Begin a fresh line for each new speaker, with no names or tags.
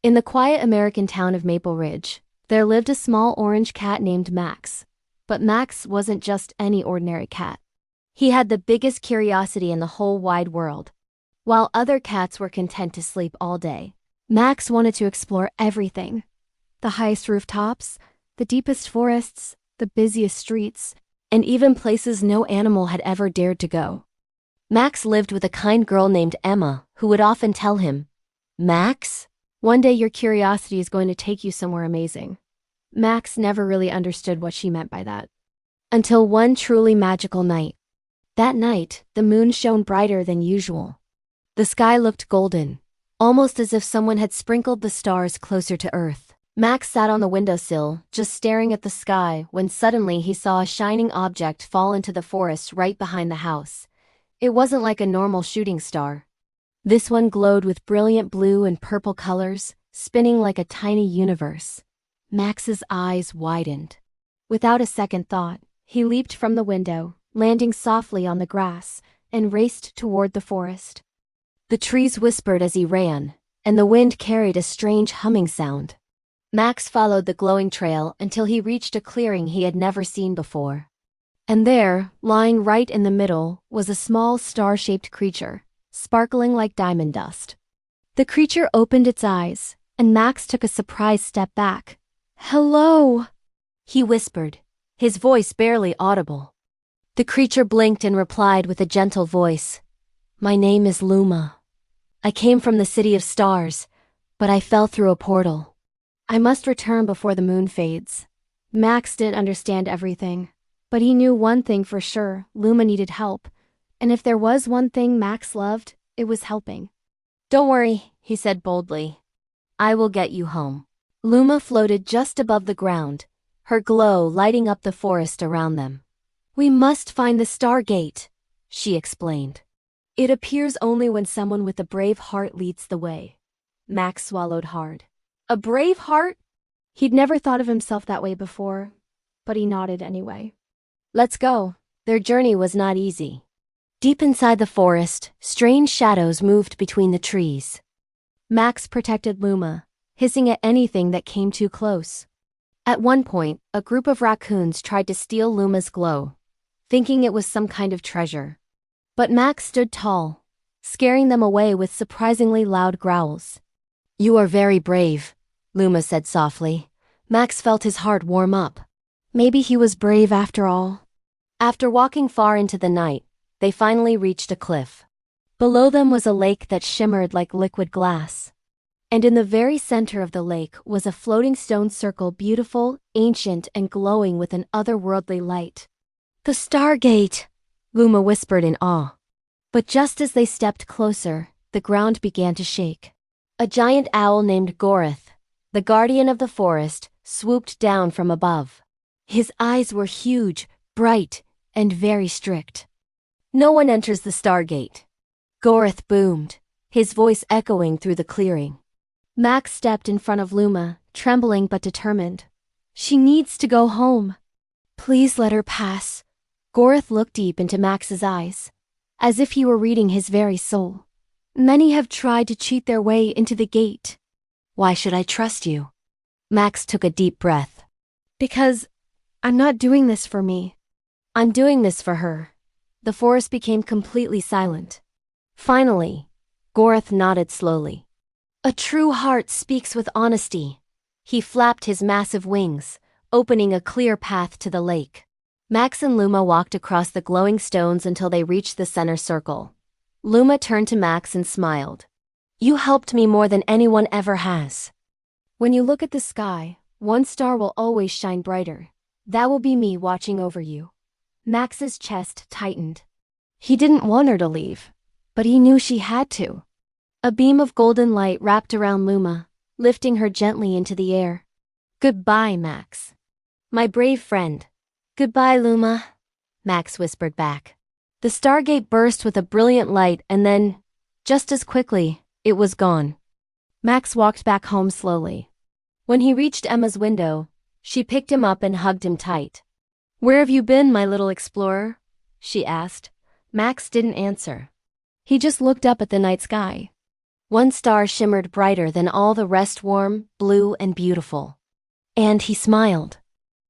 In the quiet American town of Maple Ridge, there lived a small orange cat named Max. But Max wasn't just any ordinary cat. He had the biggest curiosity in the whole wide world. While other cats were content to sleep all day, Max wanted to explore everything. The highest rooftops, the deepest forests, the busiest streets, and even places no animal had ever dared to go. Max lived with a kind girl named Emma, who would often tell him, "Max, one day your curiosity is going to take you somewhere amazing." Max never really understood what she meant by that. Until one truly magical night. That night, the moon shone brighter than usual. The sky looked golden, almost as if someone had sprinkled the stars closer to Earth. Max sat on the windowsill, just staring at the sky, when suddenly he saw a shining object fall into the forest right behind the house. It wasn't like a normal shooting star. This one glowed with brilliant blue and purple colors, spinning like a tiny universe. Max's eyes widened. Without a second thought, he leaped from the window, landing softly on the grass, and raced toward the forest. The trees whispered as he ran, and the wind carried a strange humming sound. Max followed the glowing trail until he reached a clearing he had never seen before. And there, lying right in the middle, was a small star-shaped creature, sparkling like diamond dust. The creature opened its eyes, and Max took a surprised step back. "Hello," he whispered, his voice barely audible. The creature blinked and replied with a gentle voice, "My name is Luma. I came from the city of stars, but I fell through a portal. I must return before the moon fades." Max didn't understand everything, but he knew one thing for sure: Luma needed help, and if there was one thing Max loved, it was helping. "Don't worry," he said boldly. "I will get you home." Luma floated just above the ground, her glow lighting up the forest around them. "We must find the Stargate," she explained. "It appears only when someone with a brave heart leads the way." Max swallowed hard. A brave heart? He'd never thought of himself that way before, but he nodded anyway. "Let's go." Their journey was not easy. Deep inside the forest, strange shadows moved between the trees. Max protected Luma, hissing at anything that came too close. At one point, a group of raccoons tried to steal Luma's glow, thinking it was some kind of treasure. But Max stood tall, scaring them away with surprisingly loud growls. "You are very brave," Luma said softly. Max felt his heart warm up. Maybe he was brave after all. After walking far into the night, they finally reached a cliff. Below them was a lake that shimmered like liquid glass. And in the very center of the lake was a floating stone circle, beautiful, ancient, and glowing with an otherworldly light. "The Stargate," Luma whispered in awe. But just as they stepped closer, the ground began to shake. A giant owl named Gorith, the guardian of the forest, swooped down from above. His eyes were huge, bright, and very strict. "No one enters the Stargate," Gorith boomed, his voice echoing through the clearing. Max stepped in front of Luma, trembling but determined. "She needs to go home. Please let her pass." Gorith looked deep into Max's eyes, as if he were reading his very soul. "Many have tried to cheat their way into the gate." "Why should I trust you?" Max took a deep breath. "Because I'm not doing this for me. I'm doing this for her." The forest became completely silent. Finally, Gorith nodded slowly. "A true heart speaks with honesty." He flapped his massive wings, opening a clear path to the lake. Max and Luma walked across the glowing stones until they reached the center circle. Luma turned to Max and smiled. "You helped me more than anyone ever has. When you look at the sky, one star will always shine brighter. That will be me watching over you." Max's chest tightened. He didn't want her to leave, but he knew she had to. A beam of golden light wrapped around Luma, lifting her gently into the air. "Goodbye, Max. My brave friend." "Goodbye, Luma," Max whispered back. The Stargate burst with a brilliant light and then, just as quickly, it was gone. Max walked back home slowly. When he reached Emma's window, she picked him up and hugged him tight. "Where have you been, my little explorer?" she asked. Max didn't answer. He just looked up at the night sky. One star shimmered brighter than all the rest, warm, blue, and beautiful. And he smiled.